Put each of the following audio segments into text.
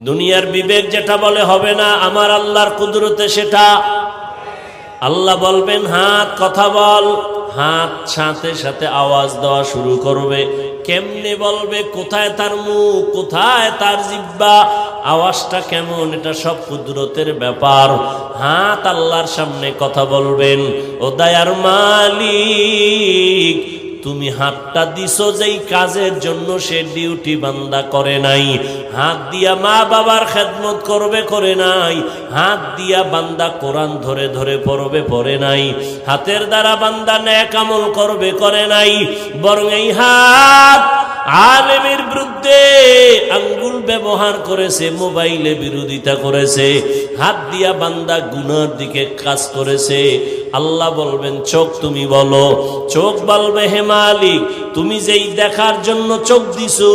দুনিয়ার বিবেক যেটা বলে হবে না, আমার আল্লাহর কুদরতে সেটা। আল্লাহ বলবেন হাত কথা বল, হাত সাথে সাথে আওয়াজ দেওয়া শুরু করবে। কেমনে বলবে, কোথায় তার মুখ, কোথায় তার জিহ্বা, আওয়াজটা কেমন, এটা সব কুদরতের ব্যাপার। হাত আল্লাহর সামনে কথা বলবেন, ও দয়ার মালিক তুমি হাতটা দিছো যেই কাজের জন্য সে ডিউটি বান্দা করে নাই। হাত দিয়া মা বাবার খেদমত করবে, করে নাই। হাত দিয়া বান্দা কোরআন ধরে ধরে পড়বে, পড়ে নাই। হাতের দ্বারা বান্দা নেক আমল করবে, করে নাই। বরং এই হাত আলেমের বিরুদ্ধে আঙ্গুল ব্যবহার করেছে, মোবাইলে বিরোধিতা করেছে। হাত দিয়া বান্দা গুনার দিকে কাজ করেছে। আল্লাহ বলবেন চোখ তুমি বলো। চোখ বলবে হে মালিক তুমি যেই দেখার জন্য চোখ দিছো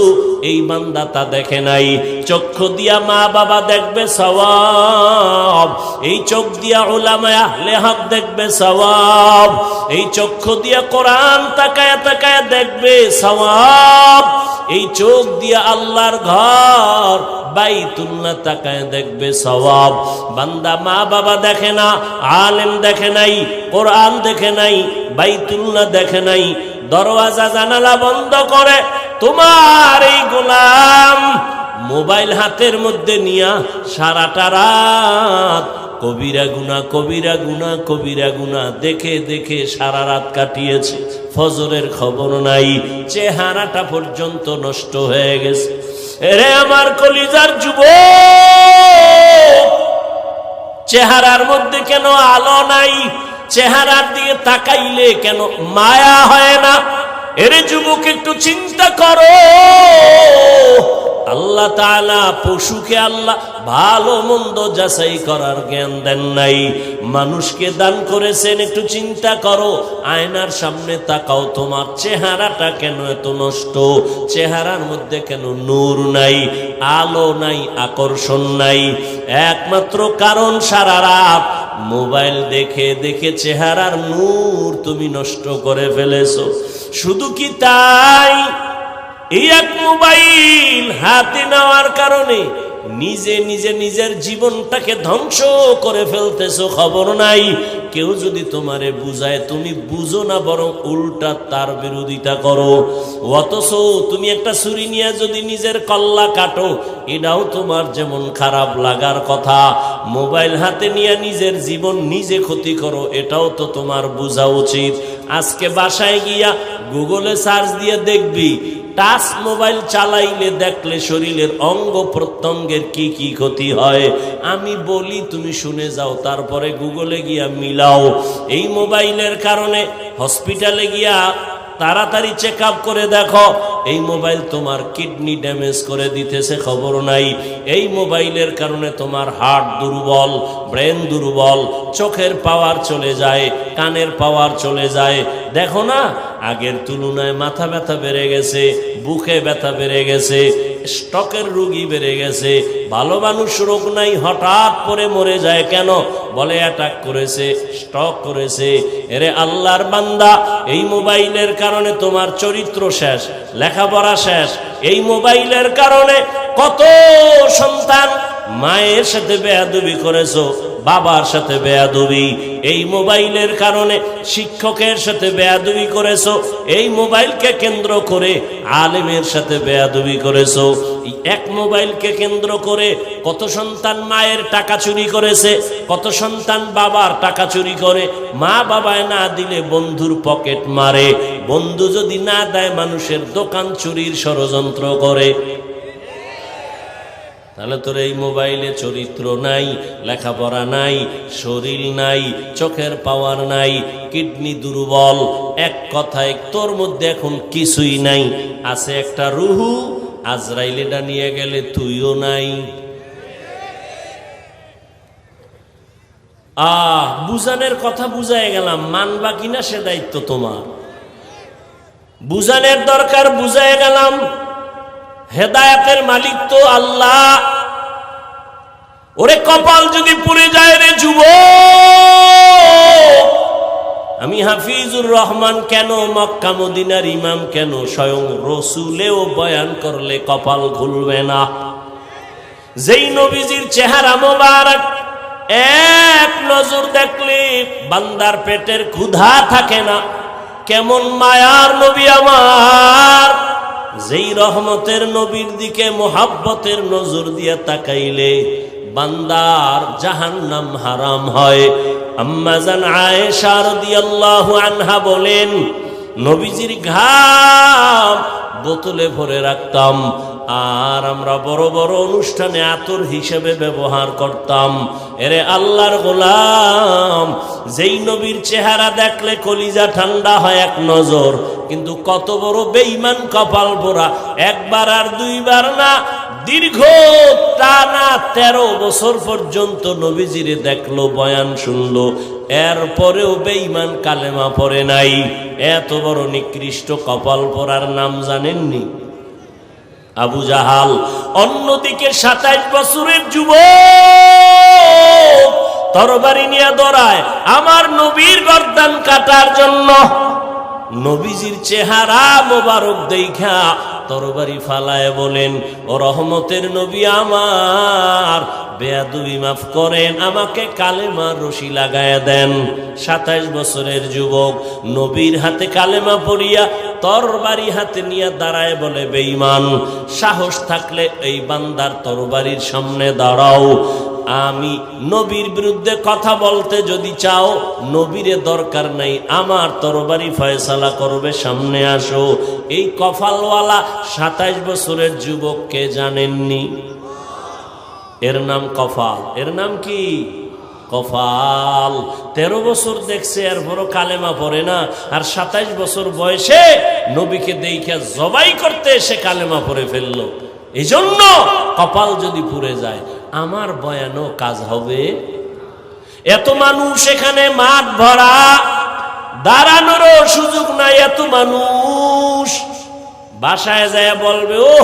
এই বান্দা তা দেখে নাই। চক্ষু দিয়া মা বাবা দেখবে সওয়াব, এই চোখ দিয়া উলামায়ে আহলে হক দেখবে সওয়াব। এই চক্ষু দিয়া কোরআন তাকায়া তাকায়া দেখবে সওয়াব। এই চোখ দিয়া আল্লাহর ঘর বাইতুল্লাহ তাকায় দেখবে সওয়াব। বান্দা মা বাবা দেখে না, আলেম দেখে নাই, কোরআন দেখে নাই, বাইতুল্লাহ দেখে নাই, দরওয়াজা জানালা বন্ধ করে তোমার এই গোলাম মোবাইল হাতের মধ্যে নিয়া সারাটা রাত কবিরা গুনাহ কবিরা গুনাহ কবিরা গুনাহ দেখে দেখে সারা রাত কাটিয়েছে। ফজরের খবর নাই, চেহারাটা পর্যন্ত নষ্ট হয়ে গেছে। এরে আমার কলিজার যুবক, চেহারার মধ্যে কেন আলো নাই? চেহারার দিকে তাকাইলে কেন মায়া হয় না? এরে যুবক একটু চিন্তা করো। আল্লাহ তাআলা পশুকে আল্লাহ ভালো মন্দ যাচাই করার জ্ঞান দেন নাই, মানুষকে দান করেছেন। একটু চিন্তা করো, আয়নার সামনে তাকাও, তোমার চেহারাটা কেন এত নষ্ট? চেহারার মধ্যে কেন নূর নাই, আলো নাই, আকর্ষণ নাই? একমাত্র কারণ সারা রাত মোবাইল দেখে দেখে চেহারার নূর তুমি নষ্ট করে ফেলেছো। শুধু কি তাই? এই এক মোবাইল হাতে নেওয়ার কারণে নিজে নিজে নিজের জীবনটাকে ধ্বংস করে ফেলতেছো, খবর নাই। কেউ যদি তোমারে বুঝায় তুমি বুঝো না, বরং উল্টা তার বিরোধিতা করো। অথচ তুমি একটা ছুরি নিয়ে যদি নিজের কল্লা কাটো, এটাও তোমার যেমন খারাপ লাগার কথা। মোবাইল হাতে নিয়ে নিজের জীবন নিজে ক্ষতি করো, এটাও তো তোমার বোঝা উচিত। আজকে বাসায় গিয়া গুগলে সার্চ দিয়ে দেখবি টাচ মোবাইল চালাইলে দেখলে শরীরের অঙ্গ প্রত্যঙ্গের কি কি ক্ষতি হয়। আমি বলি তুমি শুনে যাও, তারপরে গুগলে গিয়া মিলাও। এই মোবাইলের কারণে হসপিটালে গিয়া তাড়াতাড়ি চেক আপ করে দেখো, এই মোবাইল তোমার কিডনি ড্যামেজ করে দিতেছে, খবর নাই। এই মোবাইলের কারণে তোমার হার্ট দুর্বল, ব্রেন দুর্বল, চোখের পাওয়ার চলে যায়, কানের পাওয়ার চলে যায়। দেখো না, আগের তুলনায় মাথা ব্যথা বেড়ে গেছে, বুকে ব্যথা বেড়ে গেছে, স্ট্রোকের রোগী বেড়ে গেছে। ভালো মানুষ রোগ নাই, হঠাৎ করে মরে যায় কেন? বলে অ্যাটাক করেছে, স্ট্রোক করেছে। এরে আল্লাহর বান্দা, এই মোবাইলের কারণে তোমার চরিত্র শেষ, লেখাপড়া শেষ। এই মোবাইলের কারণে কত সন্তান মায়ের সাথে বেয়াদবি করেছো, বাবার সাথে বেয়াদবি। এই মোবাইলের কারণে শিক্ষকের সাথে বেয়াদবি করেছো, এই মোবাইলকে কেন্দ্র করে আলেমের সাথে বেয়াদবি করেছো। এক মোবাইলকে কেন্দ্র করে কত সন্তান মায়ের টাকা চুরি করেছে, কত সন্তান বাবার টাকা চুরি করে। মা বাবায় না দিলে বন্ধুর পকেট মারে, বন্ধু যদি না দেয় মানুষের দোকান চুরির ষড়যন্ত্র করে। তাহলে তোর এই মোবাইলে চরিত্র নাই, লেখাপড়া নাই, শরীর নাই, চোখের পাওয়ার নাই, কিডনি দুর্বল। এক কথায় তোর মধ্যে এখন কিছুই নাই। আছে একটা রুহু, আজরাইলটা নিয়ে গেলে তুইও নাই। বুঝানোর কথা বুঝাই গেলাম, মানবা কিনা সে দায়িত্ব তোমার। বুঝানোর দরকার, বুঝাই গেলাম। হেদায়েতের মালিক তো আল্লাহ। ওরে কপাল যদি পুড়ে যায় রে যুবক, আমি হাফিজুর রহমান কেন, মক্কা মদিনার ইমাম কেন, স্বয়ং রসুলেও বয়ান করলে কপাল খুলবে না। যেই নবীজির চেহারা মোবারক এক নজর দেখলে বান্দার পেটের ক্ষুধা থাকে না। কেমন মায়ার নবী আমার, যেই রহমতের নবীর দিকে মোহাব্বতের নজর দিয়ে তাকাইলে বান্দার জাহান্নাম হারাম হয়। আম্মা জান আয়েশা রাদিয়াল্লাহু আনহা বলেন, নবীজির ঘাম বোতলে ভরে রাখতাম, আর আমরা বড় বড় অনুষ্ঠানে আতর হিসেবে ব্যবহার করতাম। এরে আল্লাহর গোলাম, যেই নবীর চেহারা দেখলে কলিজা ঠান্ডা হয় এক নজর, কিন্তু কত বড় বেঈমান কপাল পোড়া, একবার আর দুইবার না, দীর্ঘ টানা 13 বছর পর্যন্ত নবীজিরে দেখলো, বয়ান শুনলো, এরপরেও বেঈমান কালেমা পড়ে নাই। এত বড় নিকৃষ্ট কপাল পোড়ার নাম জানেননি? আবু জাহাল। অন্যদিকে 27 বছরের যুবক তরবারি নিয়ে দৌড়ায় আমার নবীর গর্দান কাটার জন্য। নবীজির চেহারা মোবারক দেখা তরবারি ফালায় বলেন, ও রহমতের নবী আমার, বেয়াদবি মাফ করেন, আমাকে কালেমার রশি লাগায়া দেন। 27 বছরের যুবক নবীর হাতে কালেমা পড়িয়া তরবারি হাতে নিয়ে দাঁড়ায় বলে, বেঈমান, সাহস থাকলে এই বান্দার তরবারির সামনে দাঁড়াও। আমি নবীর বিরুদ্ধে কথা বলতে যদি চাও, নবীরে দরকার নাই, আমার তরবারি ফয়সালা করবে, সামনে আসো। এই কফালওয়ালা 27 বছরের যুবককে জানেননি? এর নাম কফাল। এর নাম কি? কফাল। 13 বছর দেখছে, এরপরও কালেমা পড়ে না, আর 27 বছর বয়সে নবীকে দেখে জবাই করতে এসে কালেমা পড়ে ফেললো। এই জন্য কপাল যদি পুড়ে যায়, আমার বয়ানও কাজ হবে। এত মানুষ এখানে, মাঠ ভরা, দাঁড়ানোরও সুযোগ নাই, এত মানুষ। বাসায় যায় বলবে, ও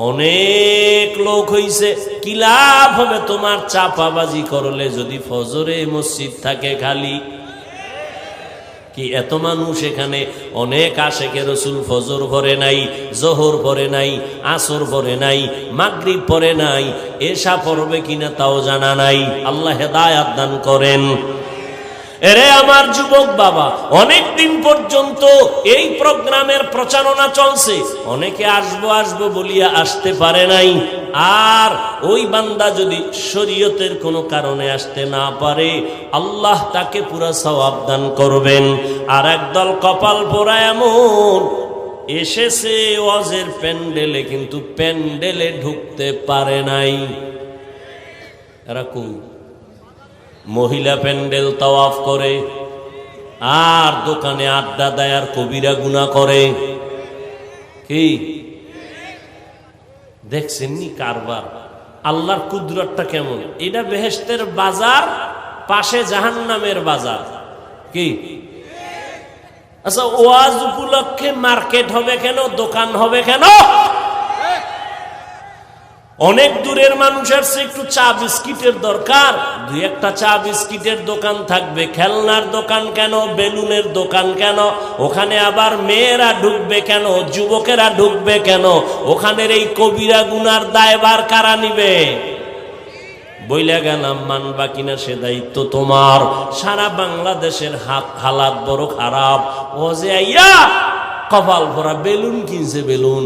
অনেক লোক হইছে, কি লাভ হবে তোমার চাপাবাজি করলে যদি ফজরে মসজিদ থাকে খালি? কি এত মানুষ এখানে, অনেক আশেকে রসুল ফজর পড়ে নাই, জোহর পড়ে নাই, আসর পড়ে নাই, মাগরিব পড়ে নাই, এশা পড়বে কিনা তাও জানা নাই। আল্লাহ হেদায়াত দান করেন। এরে আমার যুবক বাবা, অনেক দিন পর্যন্ত এই প্রোগ্রামের প্রচারণা চলছে, অনেকে আসবো আসবো বলিয়া আসতে পারে নাই। আর ওই বান্দা যদি শরীয়তের কোনো কারণে আসতে না পারে, আল্লাহ তাকে পুরা সওয়াব দান করবেন। আর একদল কপাল পোড়া এমন এসেছে ওয়াজের প্যান্ডেলে, কিন্তু প্যান্ডেলে ঢুকতে পারে নাই। এরা কই? মহিলা প্যান্ডেল তাওয়াফ করে, আর দোকানে আড্ডা দেয়, আর কবিরা গুনাহ করে। কি দেখছেন নি কারবার? আল্লাহর কুদরতটা কেমন! এটা বেহেশতের বাজার, পাশে জাহান্নামের বাজার। কি আচ্ছা, ওয়াজ উপলক্ষে মার্কেট হবে কেন, দোকান হবে কেন? অনেক দূরের মানুষের একটু চা বিস্কিটের দরকার, দুই একটা চা বিস্কিটের দোকান থাকবে। খেলনার দোকান কেন, বেলুনের দোকান কেন? ওখানে আবার মেয়েরা ঢুকবে কেন, যুবকেরা ঢুকবে কেন? ওখানের এই কবিরা গুনার দায়ভার কারা নিবে? বইলা গেলাম, মানবা কিনা সে দায়িত্ব তোমার। সারা বাংলাদেশের হালাত বড় খারাপ। ও যে আইয়া কপাল ভরা বেলুন কিনছে, বেলুন,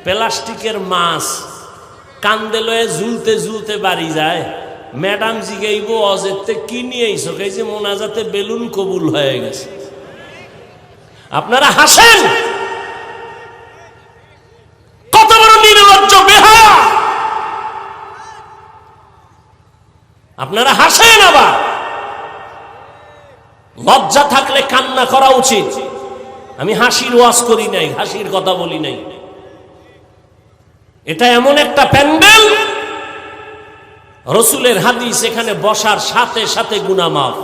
প্লাস্টিকের মাছ, কান্দে লয়ে ঝুলতে ঝুলতে বাড়ি যায়। ম্যাডাম জিগাইব, অজেতে কি নিয়ে আইছো? যে মোনাজাতে বেলুন কবুল হয়ে গেছে। আপনারা হাসেন, কত বড় নির্লজ্জ বেহায়া! আপনারা হাসেন, আবার লজ্জা থাকলে কান্না করা উচিত। আমি হাসির ওয়াজ করি নাই, হাসির কথা বলি নাই। এটা এমন একটা প্যান্ডেল, রসুলের হাদিস, এখানে বসার সাথে সাথে গুনাহ মাফ।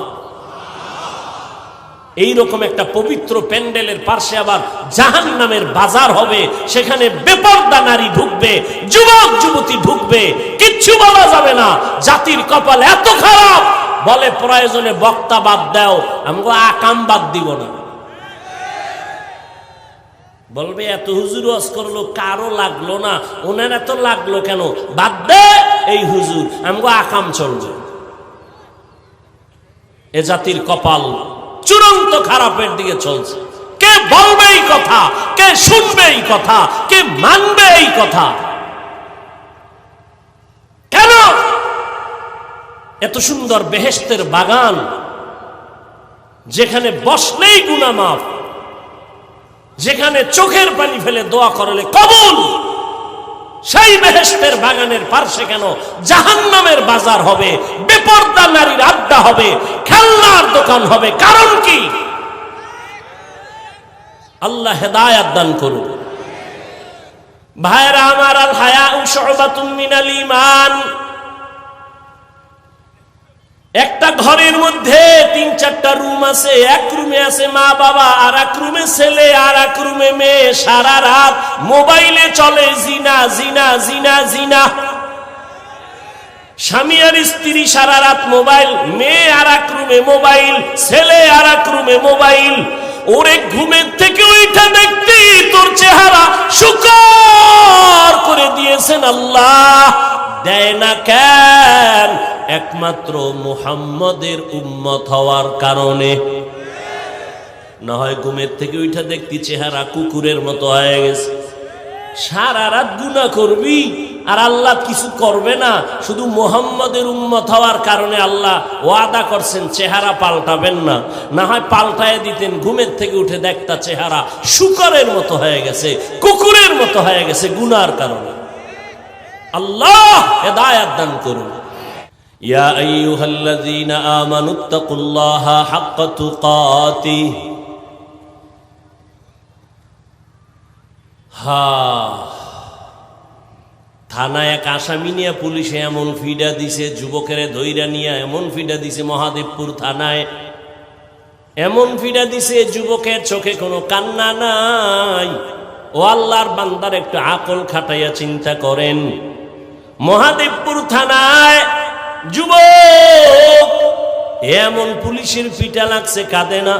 এইরকম একটা পবিত্র প্যান্ডেলের পাশে আবার জাহান্নামের বাজার হবে, সেখানে বেপরদা নারী ঢুকবে, যুবক যুবতী ঢুকবে, কিচ্ছু বলা যাবে না। জাতির কপাল এত খারাপ, বলে প্রয়োজনে বক্তা বাদ দাও, আমগো আকাম বাদ দিব না। বলবে এত হুজুর ওয়াজ করলো কারো লাগলো না, ওনার এত লাগলো কেন? বাদ দে এই হুজুর, আমগো আকাম চলবে। এ জাতির কপাল চূড়ান্ত খারাপের দিকে চলছে। কে বলবে এই কথা? কে শুনবে এই কথা? কে মানবে এই কথা? কেন এত সুন্দর বেহেশতের বাগান, যেখানে বসলেই গুনাহ মাফ, যেখানে চোখের পানি ফেলে দোয়া করলে কবুল, সেই বেহেশতের বাগানের পার্শ্বে কেন জাহান্নামের বাজার হবে, বেপরদা নারীর আড্ডা হবে, খেলনার দোকান হবে? কারণ কি? আল্লাহ হেদায়েত দান করুন। ভাইরা আমার, আল হায়াউ শুবাতুম মিনাল ঈমান। একটা ঘরের মধ্যে 3-4টা রুম আছে। এক রুমে আছে মা বাবা, আর এক রুমে ছেলে, আর এক রুমে মেয়ে। সারা রাত মোবাইলে চলে জিনা জিনা জিনা জিনা। স্বামী আর স্ত্রী সারা রাত মোবাইল, মেয়ে আর এক রুমে মোবাইল, ছেলে আর এক রুমে মোবাইল। ওরে ঘুমের থেকে উঠে দেখতি তোর চেহারা শুকর করে দিয়েছেন আল্লাহ। দেয় না কেন? একমাত্র মুহাম্মদের উম্মত হওয়ার কারণে। না হয় ঘুমের থেকে উঠে দেখতি চেহারা কুকুরের মতো হয়ে গেছে। সারা রাত গুনাহ করবি আর আল্লাহ কিছু করবে না, শুধু মুহাম্মদের উম্মত হওয়ার কারণে আল্লাহ ওয়াদা করছেন চেহারা পাল্টাবেন না। না হয় পাল্টায় দিতেন, ঘুমের থেকে উঠে দেখতা চেহারা শুকরের মতো হয়ে গেছে, কুকুরের মতো হয়ে গেছে গুনার কারণে। আল্লাহ হেদায়েত দান করুন। ইয়া আইয়ুহাল্লাযীনা আমানুত্তাকুল্লাহা হাক্কা তুকাতিহ। থানায় এক আসামি নিয়ে পুলিশে এমন ফিডা দিছে, যুবকের ধৈর্য নিয়ে এমন ফিডা দিছে মহাদেবপুর থানায়, এমন ফিডা দিছে যুবকের চোখে কোনো কান্না নাই। ও আল্লাহর বান্দার একটু আকল খাটাইয়া চিন্তা করেন। মহাদেবপুর থানায় যুবক এমন পুলিশের পিটা লাগছে, কাঁদে না।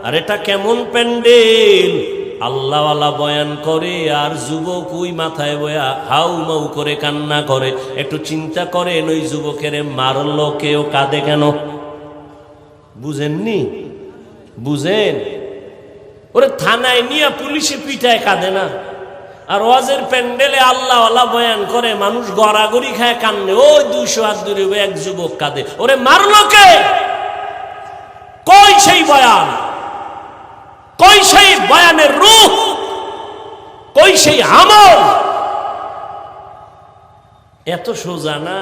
আর এটা কেমন প্যান্ডেল! আল্লাহওয়ালা বয়ান করে আর যুবক ওই মাথায় বয়া হাউ মাউ করে কান্না করে। একটু চিন্তা করেন, ওই যুবকের মারলো কেউ, কাঁদে কেন? বুঝেননি? বুঝেন? ওরে থানায় নিয়ে পুলিশে পিটায়, কাঁদে না। আর ওয়াজের প্যান্ডেলে আল্লাহওয়ালা বয়ান করে, মানুষ গড়াগড়ি খায় কান্নে। ওই 200 হাত দূরে এক যুবক কাঁদে। ওরে মারলো কে? কই সেই বয়ান? কই সেই বয়ানের রূহ? কই সেই আমল? এত সোজা না।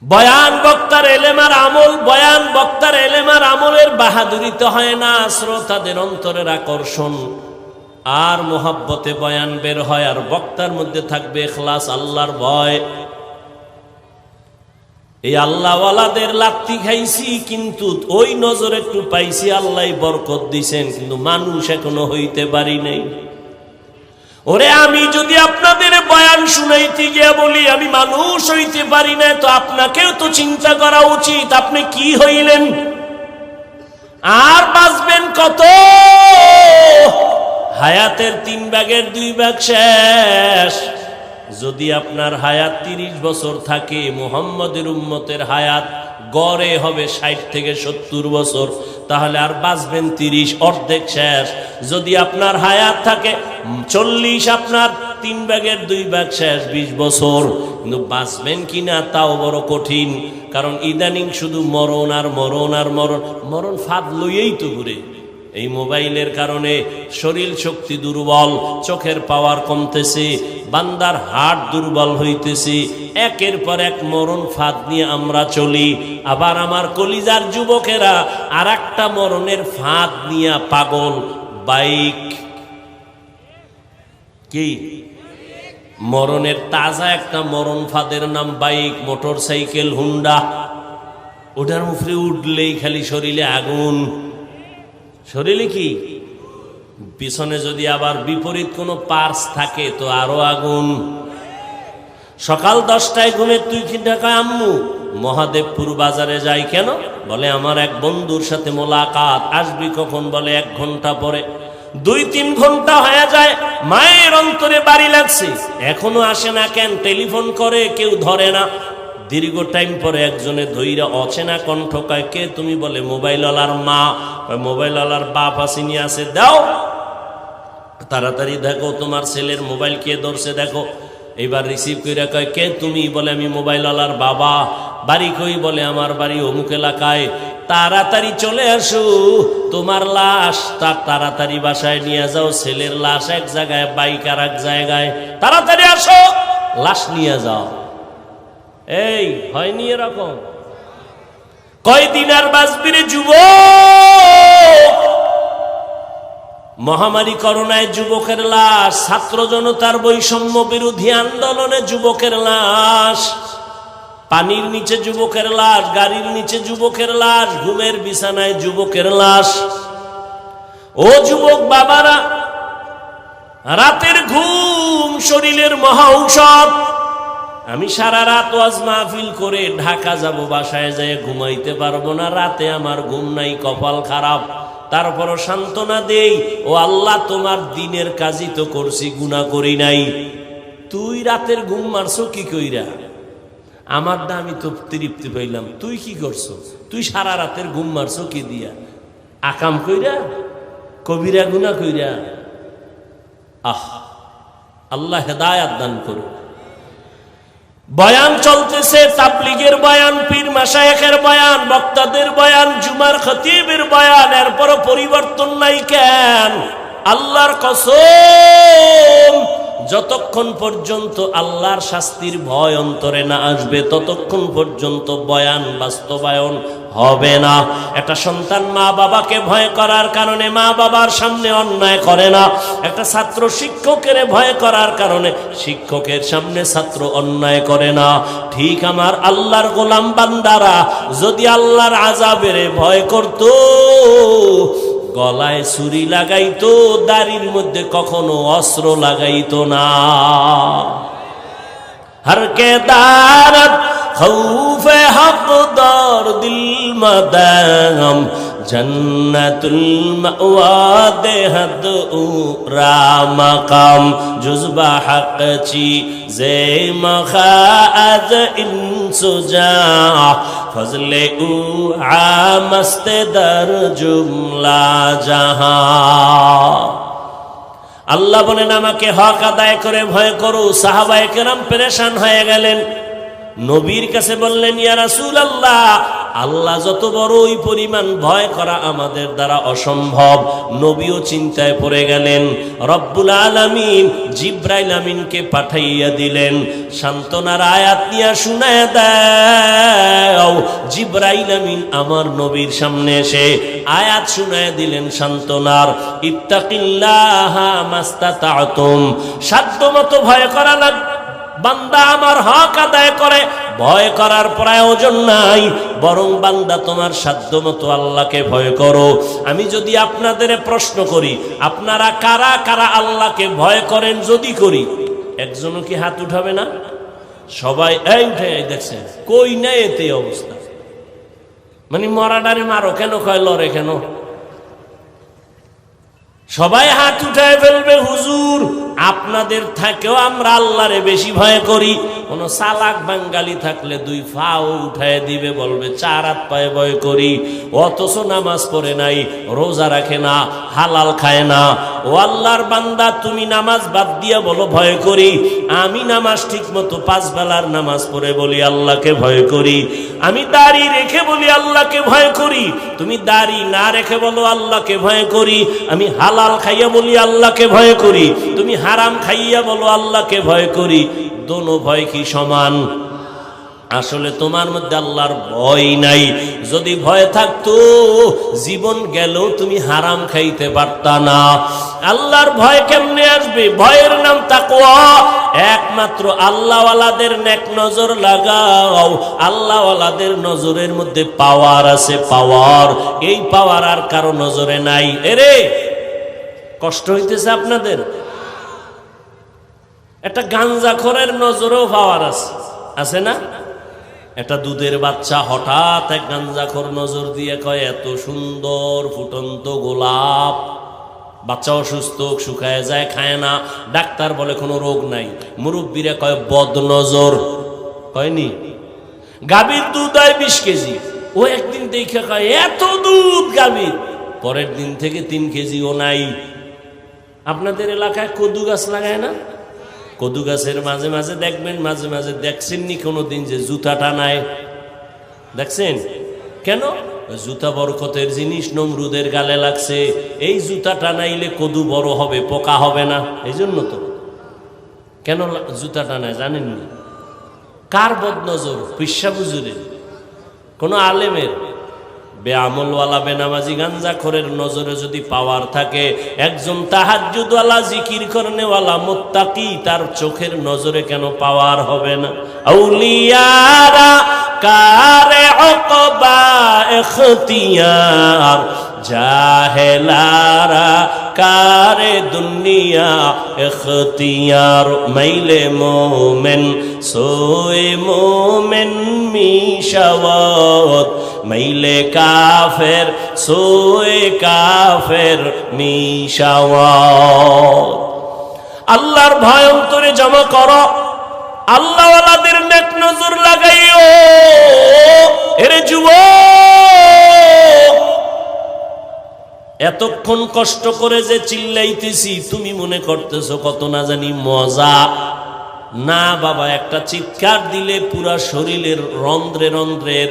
বয়ান বক্তার এলেম আর আমল, বয়ান বক্তার এলেম আর আমলের বাহাদুরিতে হয় না, শ্রোতাদের অন্তরের আকর্ষণ আর মোহাব্বতে বয়ান বের হয়। আর বক্তার মধ্যে থাকবে ইখলাস, আল্লাহর ভয়। এই আল্লাহওয়ালাদের লাত্তি খাইছি, কিন্তু ওই নজর একটু পাইছি, আল্লাহ বরকত দিছেন, কিন্তু মানুষ এখনো হইতে পারি নাই। ওরে আমি যদি আপনাদের বয়ান শুনাইতে গিয়া বলি আমি মানুষ হইতে পারি না, তো আপনাকেও তো চিন্তা করা উচিত, আপনি কি হইলেন আর বাঁচবেন কত? হায়াতের 3 ভাগের 2 ভাগ শেষ। যদি আপনার হায়াত 30 বছর থাকে, মুহাম্মদের উম্মতের হায়াত গড়ে হবে 60 থেকে 70 বছর, তাহলে আর বাঁচবেন 30, অর্ধেক শেষ। যদি আপনার হায়াত থাকে 40, আপনার 3 ভাগের 2 ভাগ শেষ, 20 বছর। কিন্তু বাঁচবেন কিনা তাও বড় কঠিন, কারণ ইদানিং শুধু মরণ আর মরণ আর মরণ। মরণ ফাঁদ লইয়েই তো ঘুরে। এই মোবাইলের কারণে শরীর শক্তি দুর্বল, চোখের পাওয়ার কমতেছে, বান্দার হার্ট দুর্বল হইতেছে। একের পর এক মরণ ফাঁদ নিয়ে আমরা চলি। আবার আমার কলিজার যুবকেরা আর একটা মরণের ফাঁদ নিয়ে পাগল, বাইক। কি মরণের তাজা একটা মরণ ফাঁদের নাম বাইক, মোটর সাইকেল, হুন্ডা। ওটার মুখে উঠলেই খালি শরীরে আগুন। শরীরে কি? পিছনে যদি আবার বিপরীত কোনো পার্স থাকে তো আরো আগুন। সকাল 10টায় ঘুমে তুই কি ঢাকায় আম্মু মহাদেবপুর বাজারে যাই কেন? বলে আমার এক বন্ধুর সাথে মোলাকাত। আসবি কখন? বলে 1 ঘন্টা পরে। 2-3 ঘন্টা হয়ে যায়, মায়ের অন্তরে বাড়ি লাগছে, এখনো আসে না কেন? টেলিফোন করে, কেউ ধরে না। দীর্ঘ টাইম পরে একজনে ধৈর্য অচেনা কণ্ঠ কয়, কে তুমি? বলে মোবাইলওয়ালার মা। মোবাইলওয়ালার বাপ আসেনি, আছে, দাও তাড়াতাড়ি, দেখো তোমার ছেলের মোবাইল কে ধরছে, দেখো। এইবার রিসিভ করে কয়, কে তুমি? বলে আমি মোবাইলওয়ালার বাবা। বাড়ি কই? বলে আমার বাড়ি অমুক এলাকায়। তাড়াতাড়ি চলে আসো, তোমার লাশ তাড়াতাড়ি বাসায় নিয়ে যাও। ছেলের লাশ এক জায়গায়, বাইক আর এক জায়গায়, তাড়াতাড়ি আসো, লাশ নিয়ে যাও। এই হয়নি এরকম? কয়দিন আর বাঁচবি রে যুবক? মহামারী করোনায় যুবকের লাশ, ছাত্র জনতার বৈষম্য বিরোধী আন্দোলনে যুবকের লাশ, পানির নিচে যুবকের লাশ, গাড়ির নিচে যুবকের লাশ, ঘুমের বিছানায় যুবকের লাশ। ও যুবক বাবারা, রাতের ঘুম শরীরের মহা ঔষধ। আমি সারা রাত ওয়াজ মাহফিল করে ঢাকা যাব, বাসায় যেয়ে ঘুমাইতে পারবো না, রাতে আমার ঘুম নাই, কপাল খারাপ। তারপরও সান্ত্বনা দেই, ও আল্লাহ তোমার দিনের কাজই তো করছি, গুনাহ করি নাই। তুই রাতের ঘুম মারছো কি কইরা? আমার দা আমি তো তৃপ্তি পাইলাম, তুই কি করছো? তুই সারা রাতের ঘুম মারছো কি দিয়া? আকাম কইরা, কবিরা গুনাহ কইরা। আল্লাহ হেদায়াত দান করুন। বয়ান চলতেছে, তাবলীগের বয়ান, পীর মাশায়েখের বয়ান, বক্তাদের বয়ান, জুমার খতিবের বয়ান, এরপরও পরিবর্তন নাই কেন? আল্লাহর কসম, যতক্ষণ পর্যন্ত আল্লাহর শাস্তির ভয় অন্তরে না আসবে ততক্ষণ পর্যন্ত বয়ান বাস্তবায়ন হবে না। একটা সন্তান মা বাবাকে ভয় করার কারণে মা বাবার সামনে অন্যায় করে না। একটা ছাত্র শিক্ষকের ভয় করার কারণে শিক্ষকের সামনে ছাত্র অন্যায় করে না। ঠিক আমার আল্লাহর গোলাম বান্দারা যদি আল্লাহর আযাবের ভয় করত, গলায় ছুরি লাগাইতো, দাড়ির মধ্যে কখনো অস্ত্র লাগাইতো না। हर के दारत खौफे हक दर दिल मदाम जन्नतुल मअवा देहद उरा मकाम जुज़बा हक ची जे मखाज इंसुजा फजले उ आमस्ते दर जुमला जहां। আল্লাহ বলেন আমাকে হক আদায় করে ভয় করো। সাহাবায়ে কেরাম পেরেশান হয়ে গেলেন, নবীর কাছে বললেন, ইয়া রাসূলুল্লাহ, আল্লাহ যত বড় ওই পরিমাণ ভয় করা আমাদের দ্বারা অসম্ভব। নবীও চিন্তায় পড়ে গেলেন। রব্বুল আলামিন জিবরাইল আমিনকে পাঠাইয়া দিলেন, সান্ত্বনার আয়াত নিয়ে শুনায় দাও। জিবরাইল আমিন আমার নবীর সামনে এসে আয়াত শুনায় দিলেন সান্ত্বনার, ইত্তাকিল্লাহা মাস্তাতাতুম, সাধ্যমতো ভয় করা লাগবে। বান্দা আমার হক আদায় করে, ভয় করার প্রয়োজন নাই, বরং বান্দা তোমার সাধ্যমতো আল্লাহকে ভয় করো। আমি যদি আপনাদের প্রশ্ন করি, আপনারা কারা কারা আল্লাহকে ভয় করেন? যদি করি, একজনও কি হাত উঠাবে না? সবাই এই উঠে দেখছেন, কই নাই এতে অবস্থা। মানে মরাডারে মারো কেন, কয় লড়ে কেন? সবাই হাত উঠায় ফেলবে। হুজুর, আপনাদের থেকেও আমরা আল্লাহরে বেশি ভয় করি। কোন চালাক বাঙালি থাকলে 2 পাও উঠায় দিবে, বলবে 4 হাত পায়ে ভয় করি। অথচ নামাজ পড়ে নাই, রোজা রাখে না, হালাল খায় না। ও আল্লাহর বান্দা, তুমি নামাজ বাদ দিয়া বলো ভয় করি। আমি নামাজ ঠিক মতো 5 বেলার নামাজ পড়ে বলি আল্লাহকে ভয় করি। আমি দাড়ি রেখে বলি আল্লাহকে ভয় করি। তুমি দাড়ি না রেখে বলো আল্লাহকে ভয় করি। আমি হালাল খাইয়া বলি আল্লাহকে ভয় করি। তুমি হারাম খাইয়া বলো আল্লাহকে ভয় করি। দোনো ভয় কি সমান? আসলে তোমার মধ্যে আল্লাহর ভয় নাই। যদি ভয় থাকতো, জীবন গেলেও তুমি হারাম খাইতে পারতা না। আল্লাহর ভয় কেমনে আসবে? ভয়ের নাম তাকওয়া। একমাত্র আল্লাহওয়ালাদের নেক নজর লাগাও। আল্লাহওয়ালাদের নজরের মধ্যে পাওয়ার আছে, পাওয়ার। এই পাওয়ার আর কারো নজরে নাই। এরে কষ্ট হইতেছে আপনাদের? একটা গাঞ্জাখোরের নজরেও পাওয়ার আছে, আছে না? একটা দুধের বাচ্চা হঠাৎ এক গাঞ্জাখোর নজর দিয়ে কয় এত সুন্দর ফুটন্ত গোলাপ, বাচ্চা অসুস্থ, শুকায় যায়, খায় না, ডাক্তার বলে কোনো রোগ নাই, মুরব্বীরা কয় বদ নজর, কয়নি? গাভীর দুধ হয় 20 কেজি, ও একদিন দেখে কয় এত দুধ গাভীর, পরের দিন থেকে 3 কেজিও নাই। আপনাদের এলাকায় কদু গাছ লাগায় না? কদু গাছের মাঝে মাঝে দেখবেন, মাঝে মাঝে দেখছেননি কোনোদিন যে জুতা টানায়? দেখছেন কেন? জুতা বরকতের জিনিস, নমরুদের গালে লাগছে, এই জুতা টানাইলে কদু বড় হবে, পোকা হবে না, এই জন্য তো। কেন জুতা টানায় জানেননি? কার বদনজর? পিসা বুজুরের, কোন আলেমের? বেআমলওয়ালা বেনামাজি গাঞ্জাখোরের নজরে যদি পাওয়ার থাকে, একজন তাহাজ্জুদওয়ালা জিকির করনেওয়ালা মুত্তাকি তার চোখের নজরে কেন পাওয়ার হবে না? আউলিয়ারা কারে উকবা ইখতিয়ার, জাহেলারা কারে দুনিয়া ইখতিয়ার, মাইলে মোমেন সোয়ে মোমেন মিশাওয়াত, মাইলে কাফের সোয়ে কাফের মিশাওয়াত। আল্লাহর ভয় অন্তরে জমা করো, আল্লাহওয়ালাদের নেক নজর লাগাইও। এরে যুবক, এতক্ষণ কষ্ট করে যে চিল্লাইতেছি, তুমি মনে করতেছো কত না জানি মজা। না বাবা, একটা চিৎকার দিলে পুরা শরীরের রন্ধ্রে রন্ধ্রের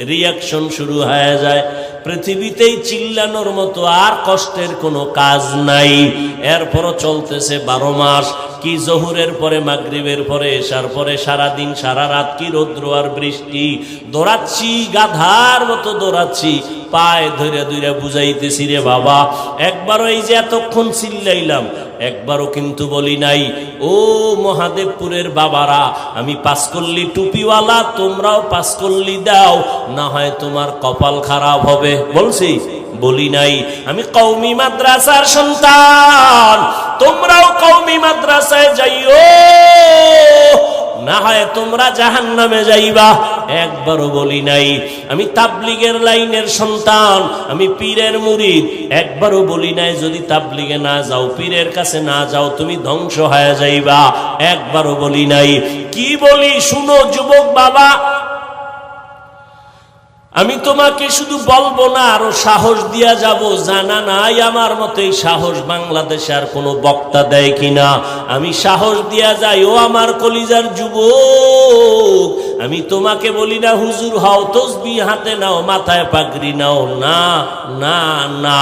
রিয়াকশন শুরু হয়ে যায়। পৃথিবীতেই চিল্লানোর মতো আর কষ্টের কোনো কাজ নাই। এরপরও চলতেছে 12 মাস। কি জোহরের পরে, মাগরিবের পরে, এশার পরে, সারাদিন সারা রাত, কি রৌদ্র আর বৃষ্টি, দৌড়াচ্ছি, গাধার মতো দৌড়াচ্ছি, পায়ে ধরে ধরে বুঝাইতেছি রে বাবা। একবারও এই যে এতক্ষণ চিল্লাইলাম, একবারও কিন্তু বলি নাই ও মহাদেবপুরের বাবারা, আমি 5 কল্লি টুপিওয়ালা, তোমরাও 5 কল্লি দাও, না হয় তোমার কপাল খারাপ হবে, বলছি? বলি নাই। আমি কওমি মাদ্রাসার সন্তান, তোমরাও কওমি মাদ্রাসায় যাইও, না হয় তোমরা জাহান্নামে যাইবা, একবারও বলি নাই। আমি তাবলিগের লাইনের সন্তান, আমি পীরের মুরিদ, একবারও বলি নাই যদি তাবলিগে না যাও, পীরের কাছে না যাও, তুমি ধ্বংস হয়ে যাইবা, একবারও বলি নাই। কি বলি শুনো যুবক বাবা, আমি তোমাকে শুধু বলবো না, আরো সাহস দিয়া যাব। জানা নাই আমার মতো এই সাহস বাংলাদেশে আর কোনো বক্তা দেয় কিনা। আমি সাহস দিয়া যাই, ও আমার কলিজার যুবক, আমি তোমাকে বলি না হুজুর হও, তসবিহ হাতে নাও, মাথায় পাগড়ি নাও, না না না,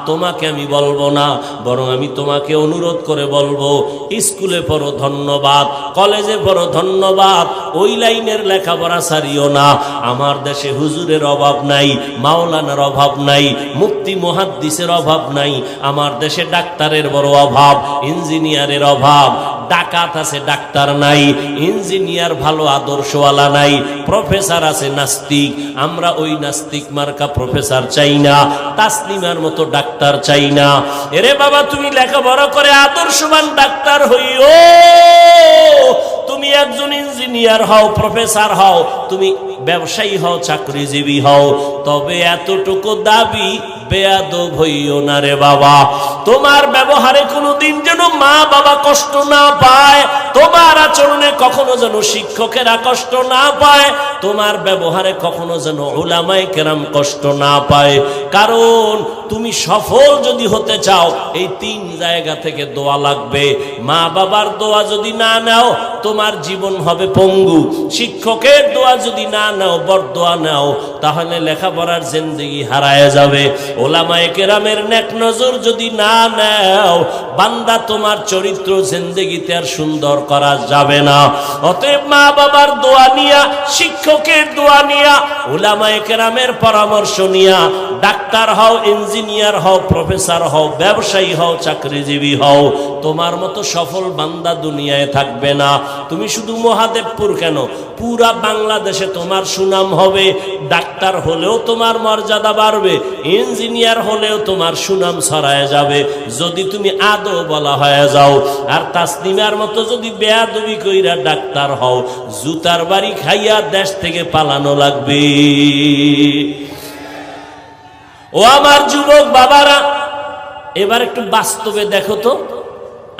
তোমাকে আমি বলবো না, বরং আমি তোমাকে অনুরোধ করে বলবো, স্কুলে পড়ো ধন্যবাদ, কলেজে পড়ো ধন্যবাদ, ওই লাইনের লেখাপড়া ছাড়িও না। আমার দেশে হুজুরের অভাব নাই, মাওলানার অভাব নাই, মুফতি মুহাদ্দিসের অভাব নাই। আমার দেশে ডাক্তারের বড় অভাব, ইঞ্জিনিয়ারের অভাব। ডাকাত আছে, ডাক্তার নাই। ইঞ্জিনিয়ার ভালো আদর্শওয়ালা নাই। প্রফেসর আছে নাস্তিক, আমরা ওই নাস্তিক মার্কা প্রফেসর চাই না, তাসলিমার মতো ডাক্তার চাই না। এরে বাবা, তুমি লেখাপড়া করে আদর্শবান ডাক্তার হইও, তুমি একজন ইঞ্জিনিয়ার হও, প্রফেসর হও, তুমি ব্যবসায়ী হও, চাকরিজীবী হও, তবে এতটুকু দাবি বেয়াদব হইও না রে বাবা। তোমার ব্যবহারে কোনোদিন যেন মা বাবা কষ্ট না পায়, তোমার আচরণে কখনো যেন শিক্ষকেরা কষ্ট না পায়, তোমার ব্যবহারে কখনো যেন উলামায়ে কেরাম কষ্ট না পায়। কারণ তুমি সফল যদি হতে চাও, এই 3 জায়গা থেকে দোয়া লাগবে। মা বাবার দোয়া যদি না নাও, তোমার জীবন হবে পঙ্গু। শিক্ষকের দোয়া যদি না নাও, বরদোয়া নাও, তাহলে লেখাপড়ার জিন্দেগি হারায় যাবে। উলামায়ে কেরামের নেক নজর যদি না নাও, বান্দা তোমার চরিত্র জিন্দেগিতে আর সুন্দর করা যাবে না। অতএব মা বাবার দোয়া নিয়া, শিক্ষকের দোয়া নিয়া, উলামায়ে কেরামের পরামর্শ নিয়া ডাক্তার হও, ইঞ্জিনিয়ার হও, প্রফেসর হও, ব্যবসায়ী হও, চাকরিজীবী হও, তোমার মতো সফল বান্দা দুনিয়ায় থাকবে না। তুমি শুধু মহাদেবপুর কেন, পুরা বাংলাদেশে তোমার সুনাম হবে। ডাক্তার হলেও তোমার মর্যাদা বাড়বে, ইঞ্জিনিয়ার হলেও তোমার সুনাম ছড়ায় যাবে যদি তুমি আদৌ বলা হয়ে যাও। আর তাসনিমার মতো যদি বেয়াদবি কইরা ডাক্তার হও, জুতার বাড়ি খাইয়া দেশ থেকে পালানো লাগবে। ও আমার যুবক বাবারা, এবার একটু বাস্তবে দেখো তো,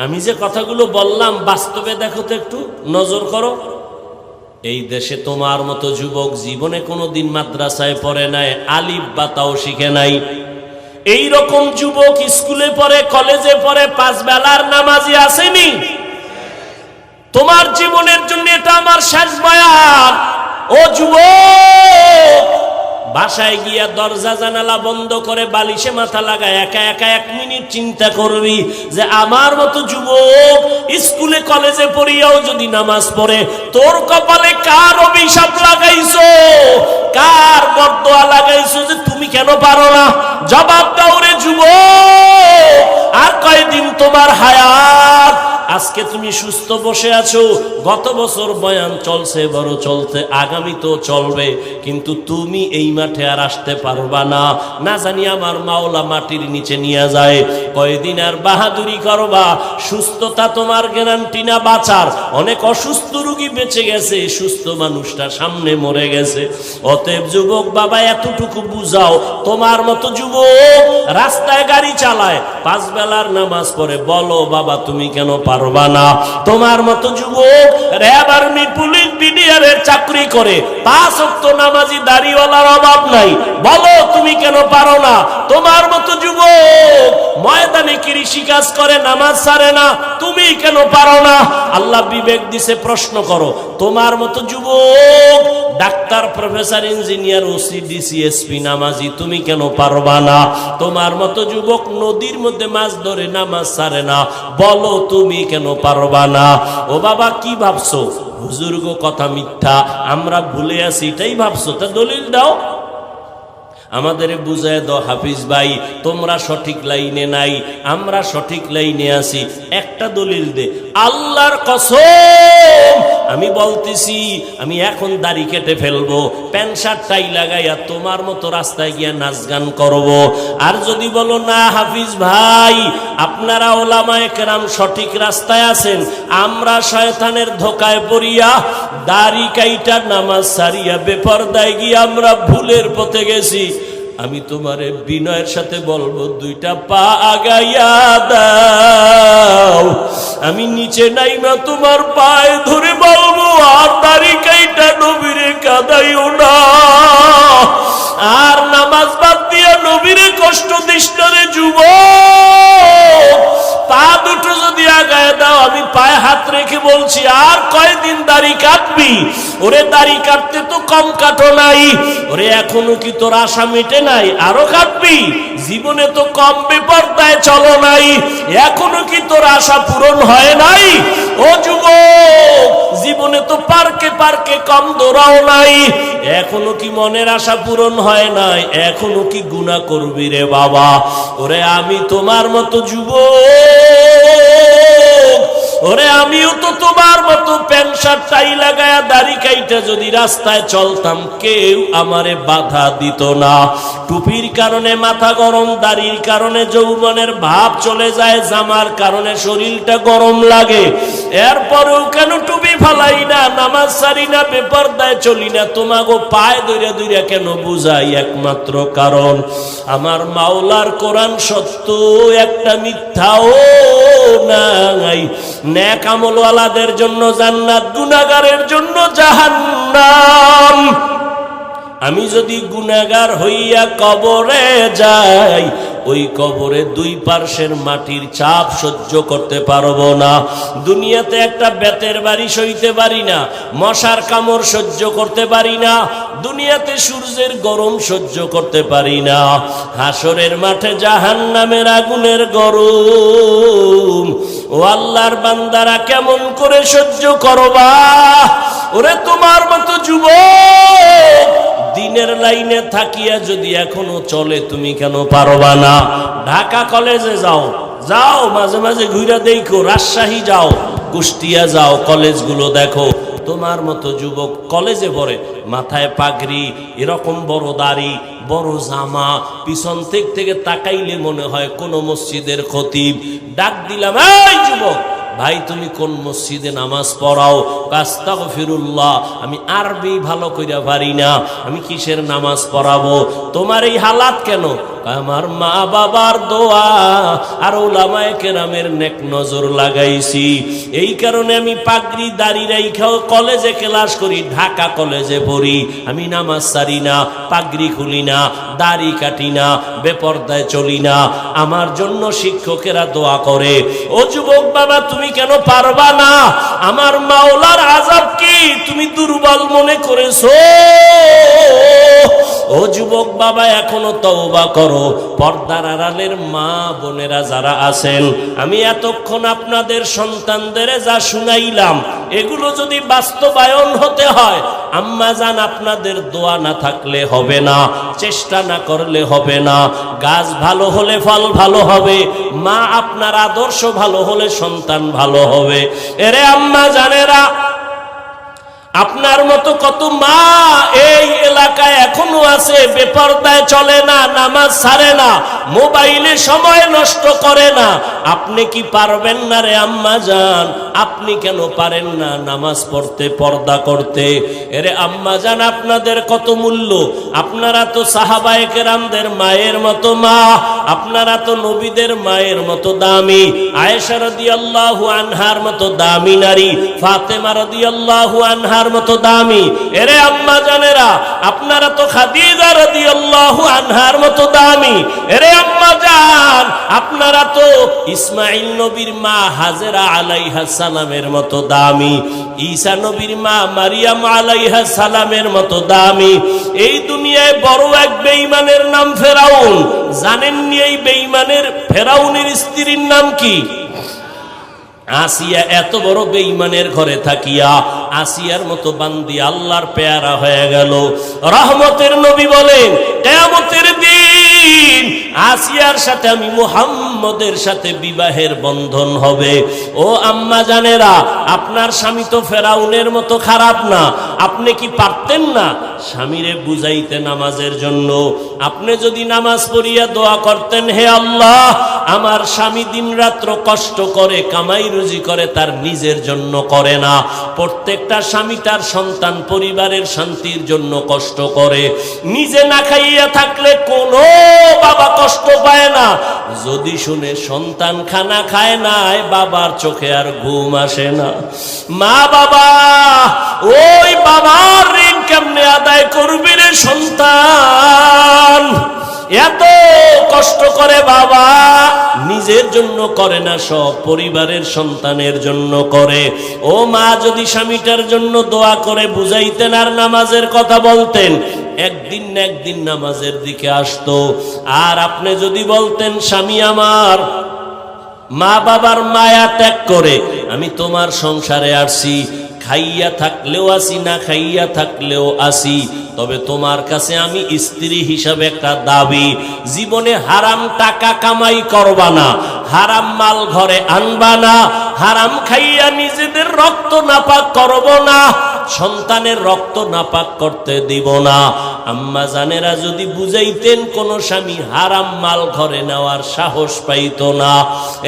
আমি যে কথাগুলো বললাম বাস্তবে দেখো তো, একটু নজর করো। এই দেশে তোমার মতো যুবক জীবনে কোনোদিন মাদ্রাসায় পড়ে নাই, আলিফ বা তাও শিখে নাই। এই রকম যুবক স্কুলে পড়ে, কলেজে পড়ে, 5 বেলার নামাজি আসেনি। তোমার জীবনের জন্য এটা আমার শেষ বয়ান। ও যুবক, বাসায় গিয়া দরজা জানালা বন্ধ করে বালিশে মাথা লাগায় একা একা 1 মিনিট চিন্তা করবি যে আমার মতো যুবক স্কুলে কলেজে পড়িয়াও যদি নামাজ পড়ে, তোর কপালে কার অভিশাপ লাগাইছো, কার বরদোয়া লাগাইছো যে তুমি কেন পারো না? জবাব দাও রে যুবক। আর কয়দিন তোমার হায়াত? আজকে তুমি সুস্থ বসে আছো, গত বছর বয়ান চলছে, বড় চলতে, আগামী তো চলবে, কিন্তু তুমি এই মাঠে আর আসতে পারবা না। না জানি আমার মাওলা মাটির নিচে নিয়ে যায়। কয়দিন আর বাহাদুরি করবা? সুস্থতা তোমার গ্যারান্টি না বাঁচার। অনেক অসুস্থ রোগী বেঁচে গেছে, সুস্থ মানুষটা সামনে মরে গেছে। অতএব যুবক বাবা, এতটুকু বুঝাও, তোমার মতো যুবক রাস্তায় গাড়ি চালায়, 5 বেলার নামাজ পড়ে, বলো বাবা তুমি কেন পারবা না? তোমার মতো যুবক র‍্যাব, আর্মি, পুলিশ, বিডিআরের চাকরি করে, 5 ওয়াক্ত নামাজি দাড়িওয়ালার অভাব নাই, বলো তুমি কেন পারো না? তোমার মতো যুবক ময়দানে কৃষি কাজ করে, নামাজ ছাড়ে না, তুমি কেন পারো না? আল্লাহ বিবেক দিছে, প্রশ্ন করো। তোমার মতো যুবক doctor, professor, engineer, OC, DC, SP নামাজি, তুমি কেন পারবা না? তোমার মতো যুবক নদীর মধ্যে মাছ ধরে, নামাজ ছাড়ে না, বলো তুমি কেন পারবা না? ও বাবা, কি ভাবছো হুজুর গো কথা মিথ্যা, আমরা ভুলে আছি এটাই ভাবছো? তা দলিল দাও, আমাদের বুঝায় দাও। হাফিজ ভাই, তোমরা সঠিক লাইনে নাই, আমরা সঠিক লাইনে আছি, একটা দলিল দে। আল্লাহর কসম আমি বলতেছি, আমি এখন দাড়ি কেটে ফেলবো, প্যান্ট শার্ট টাই লাগাইয়া তোমার মতো রাস্তায় গিয়া নাচ গান করবো। আর যদি বলো না হাফিজ ভাই, আপনারা ওলামায়ে কেরাম সঠিক রাস্তায় আছেন, আমরা শয়তানের ধোকায় পড়িয়া দাড়ি কাইটা নামাজ সারিয়া বেপরদায় গিয়ে আমরা ভুলের পথে গেছি, আমি তোমারে বিনয়ের সাথে বলবো, 2টা পা আগাইয়া দাও। আমি নিচে নাইমা তোমার পায়ে ধরে বলবো, আর দাড়ি কাইটা নবীরে কাঁদাইও না, আর নামাজ বাদ দিয়া নবীরে কষ্ট দিস না রে যুবক। পা দুটো যদি আগায় দাও, আমি পায়ে হাত রেখে বলছি, আর কয়দিন দাড়ি কাটবি? ওরে দাড়ি কাটতে তো কম কাটো নাই, ওরে এখনো কি তোর আশা মিটে নাই? আরো কাটবি? জীবনে তো কম বেপরদায় চলো নাই, এখনো কি তোর আশা পূরণ হয় নাই? ও যুবক, জীবনে তো পার্কে পার্কে কম দৌড়াও নাই, এখনো কি মনের আশা পূরণ হয় নাই? এখনো কি গুনাহ করবি রে বাবা? ওরে আমি তোমার মতো যুবক, ওরে আমিও তো তোমার মতো প্যান্ট শার্ট টাই লাগায়া দাড়ি কাইটা যদি রাস্তায় চলতাম, কেউ আমারে বাধা দিত না। টুপির কারণে মাথা গরম, দাড়ির কারণে যৌবনের ভাব চলে যায়, জামার কারণে শরীরটা গরম লাগে, এরপরেও কেন টুপি ফালাই না, নামাজ ছাড়ি না, বেপরদায় চলি না? তোমাগো পায়ে দইরা দইরা কেন বুঝাই? একমাত্র কারণ আমার মাওলার কোরআন সত্য, একটা মিথ্যাও নাই। নেক আমলওয়ালাদের জন্য জান্নাত, গুনাহগারের জন্য জাহান্নাম। আমি যদি গুনাহগার হইয়া কবরে যাই, ওই কবরে 2 পার্শ্বের মাটির চাপ সহ্য করতে পারবো না। দুনিয়াতে একটা বেতের বাড়ি সইতে পারি না, মশার কামড় সহ্য করতে পারি না, দুনিয়াতে সূর্যের গরম সহ্য করতে পারি না, হাসরের মাঠে জাহান্নামের আগুনের গরম ও আল্লাহর বান্দারা কেমন করে সহ্য করবা? ওরে তোমার মতো যুবক দিনের লাইনে থাকিয়া যদি এখনো চলে, তুমি কেন পারবা না? ঢাকা কলেজে যাও, যাও মাঝে মাঝে ঘুরে দেখো, রাজশাহী যাও, কুষ্টিয়া যাও, কলেজগুলো দেখো। তোমার মতো যুবক কলেজে পড়ে, মাথায় পাগড়ি, এরকম বড় দাড়ি, বড় জামা, পিছন থেকে তাকাইলে মনে হয় কোন মসজিদের খতিব। ডাক দিলাম, এই যুবক ভাই, তুমি কোন মসজিদে নামাজ পড়াও? আস্তাগফিরুল্লাহ, আমি আরবি ভালো কইরা পারি না, আমি কিসের নামাজ পড়াবো? তোমার এই হালাত কেন? আমার মা বাবার দোয়া আর উলামায়ে কেরামের নেক নজর লাগাইছি, এই কারণে আমি পাগড়ি দাড়ি রাইখাও কলেজে ক্লাস করি, ঢাকা কলেজে পড়ি। আমি নামাজ ছাড়ি না, পাগড়ি খুলি না, দাড়ি কাটি না, বেপরদায় চলি না। আমার জন্য শিক্ষকেরা দোয়া করে। ও যুবক বাবা, তুমি কেন পারবা না? আমার মাওলার আযাব কি তুমি দুর্বল মনে করেছো? ও যুবক বাবা, এখনো তওবা করো। পর্দার আড়ালের মা বোনেরা যারা আছেন, আমি এতক্ষণ আপনাদের সন্তানদের যা শুনাইলাম, এগুলো যদি বাস্তবায়ন হতে হয়, আম্মা জান আপনাদের দোয়া না থাকলে হবে না, চেষ্টা না করলে হবে না। গাছ ভালো হলে ফল ভালো হবে, মা আপনার আদর্শ ভালো হলে সন্তান ভালো হবে। এরে আম্মা জানেরা, আপনার মতো কত মা এই এলাকায় এখনো আছে, বেপরদায় চলে না, নামাজ ছাড়ে না, মোবাইলে সময় নষ্ট করে না। আপনি কি পারবেন না রে আম্মা জান? আপনি কেন পারেন না নামাজ পড়তে, পর্দা করতে? এরে আম্মা জান, আপনাদের কত মূল্য! আপনারা তো সাহাবায়ে কেরামদের মায়ের মতো মা, আপনারা তো নবীদের মায়ের মতো দামি, আয়েশা রাদিয়াল্লাহু আনহার মতো দামি নারী, ফাতেমা রাদিয়াল্লাহু আনহার মতো দামি। এরে আম্মা জানেরা, আপনারা তো খাদিজা রাদিয়াল্লাহু আনহার মতো দামি। এরে আম্মা জান, আপনারা তো ইসমাইল নবীর মা হাজেরা আলাইহিস সালামের মতো দামি, ঈসা নবীর মা মারিয়াম আলাইহিস সালামের মতো দামি। এই দুনিয়ায় বড় এক বেঈমানের নাম ফেরাউন। জানেননি এই বেঈমানের ফেরাউনের স্ত্রীর নাম কি? আসিয়া। এত বড় বেঈমানের ঘরে থাকিয়া আসিয়ার মতো বান্দি আল্লাহর পেয়ারা হয়ে গেল। রহমতের নবী বলেন, কিয়ামতের দিন আসিয়ার সাথে আমি মুহাম্মদের সাথে বিবাহের বন্ধন হবে। ও আম্মা জানেরা, আপনার স্বামী তো ফেরাউনের মতো খারাপ না। আপনি কি পারতেন না স্বামীরে বুঝাইতে নামাজের জন্য? আপনি যদি নামাজ পড়িয়া দোয়া করতেন, হে আল্লাহ, আমার স্বামী দিন রাত্র কষ্ট করে কামাই রুজি করে, তার নিজের জন্য করে না। প্রত্যেকটা স্বামী তার সন্তান পরিবারের শান্তির জন্য কষ্ট করে। নিজে না খাইয়া থাকলে কোনো বাবা কষ্ট পায় না। যদি শুনে সন্তান খানা খায় নাই, বাবার চোখে আর ঘুম আসে না। মা বাবা, ওই বাবার ঋণ কেমনে আদায় করবি রে সন্তান? এত কষ্ট করে বাবা, নিজের জন্য করে না, সব পরিবারের সন্তানের জন্য করে। ও মা, যদি স্বামীটার জন্য দোয়া করে বুঝাইতেন আর নামাজের কথা বলতেন, একদিন না একদিন নামাজের দিকে আসতো। আর আপনি যদি বলতেন, স্বামী আমার মা বাবার মায়া ত্যাগ করে আমি তোমার সংসারে আসছি, খাইয়া থাকলেও আসি, না খাইয়া থাকলেও আসি, তবে তোমার কাছে আমি স্ত্রী হিসাবে একটা দাবি, জীবনে হারাম টাকা কামাই করবা না, হারাম মাল ঘরে আনবা না, হারাম খাইয়া নিজেদের রক্ত নাপাক করব না, সন্তানের রক্ত নাপাক করতে দিব না। আম্মা জানেরা যদি বুঝাইতেন, কোন স্বামী হারাম মাল ঘরে নেওয়ার সাহস পাইতো না।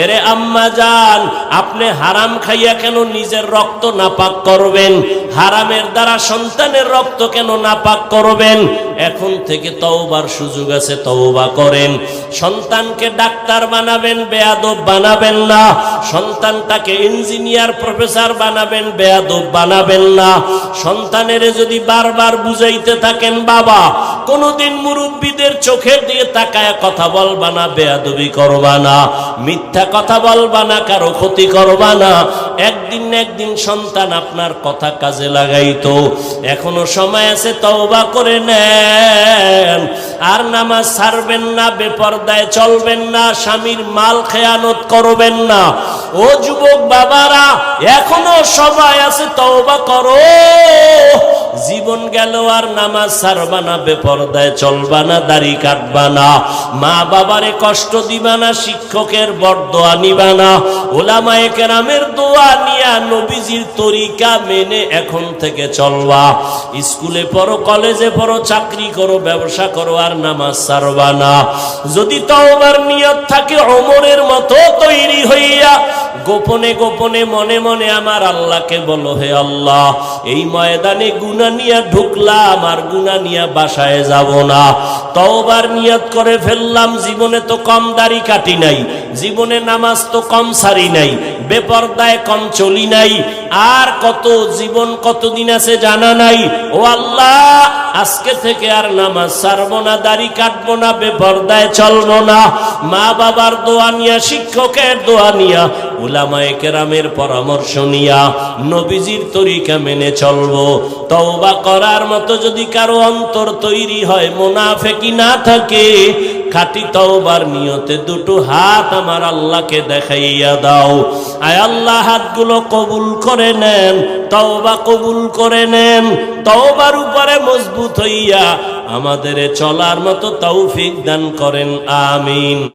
এরে আম্মা জান, আপনি হারাম খাইয়া কেন নিজের রক্ত নাপাক করবেন? হারামের দ্বারা সন্তানের রক্ত কেন নাপাক করবেন? এখন থেকে তওবার সুযোগ আছে, তওবা করেন। সন্তানকে ডাক্তার বানাবেন, বেয়াদব বানাবেন না। সন্তানটাকে ইঞ্জিনিয়ার প্রফেসর বানাবেন, বেয়াদব বানাবেন না। সন্তানের যদি বারবার বুঝাইতে থাকেন, বাবা কোনদিন মুরব্বীদের চোখের দিয়ে তাকায় কথা বলবা না, বেয়াদবি করবা না, মিথ্যা কথা বলবা না, কারো ক্ষতি করবা না, একদিন না একদিন সন্তান আপনার কথা কাজে লাগাইতো। এখনো সময় আছে, তওবা করে নেন। আর নামাজ ছাড়বেন না, বেপরদায় চলবেন না, স্বামীর মাল খেয়ানত করবেন না। ও যুবক বাবারা, এখনো সময় আছে, তওবা করো। জীবন গেল আর নামাজ ছাড়বা না, বেপরদায় চলবা না, দাড়ি কাটবা না, মা বাবারে কষ্ট দিবা না, শিক্ষকের বরদোয়া নিবা না, ওলামায়ে কেরামের দোয়া নিয়া নবীজির তরিকা মেনে এখন থেকে চলবা। স্কুলে পড়ো, কলেজে পড়ো, চাকরি করো, ব্যবসা করো, আর নামাজ ছাড়বা না। যদি তওবার নিয়ত থাকে ওমরের মতো তৈরি হইয়া গোপনে গোপনে মনে মনে আমার আল্লাহকে বলো, হে আল্লাহ, এই ময়দানে গুনাহ নিয়া ঢুকলাম, আর গুনাহ নিয়া বাসায় যাব না। তওবার নিয়ত করে ফেললাম, জীবনে তো কম দাড়ি কাটি নাই, জীবনে নামাজ তো কম সারি নাই, বেপরদায় কম চলি নাই, আর কত জীবন কতদিন আছে জানা নাই। ও আল্লাহ, আজকে থেকে আর নামাজ ছাড়বো না, দাড়ি কাটবো না, বেপরদায় চলবো না, মা বাবার দোয়া নিয়া, শিক্ষকের দোয়া নিয়া, উলামায়ে কেরামের পরামর্শ নিয়া নবীজির তরিকা মেনে চলবো। তওবা করার মতো যদি কারো অন্তর তৈরি হয়, মুনাফিকি না থাকে, খাঁটি তওবার নিয়তে দুটো হাত আমার আল্লাহকে দেখাইয়া দাও। আয় আল্লাহ, হাতগুলো কবুল করে নেন, তওবা কবুল করে নেন, তওবার উপরে মজবুত হইয়া আমাদের চলার মতো তৌফিক দান করেন, আমিন।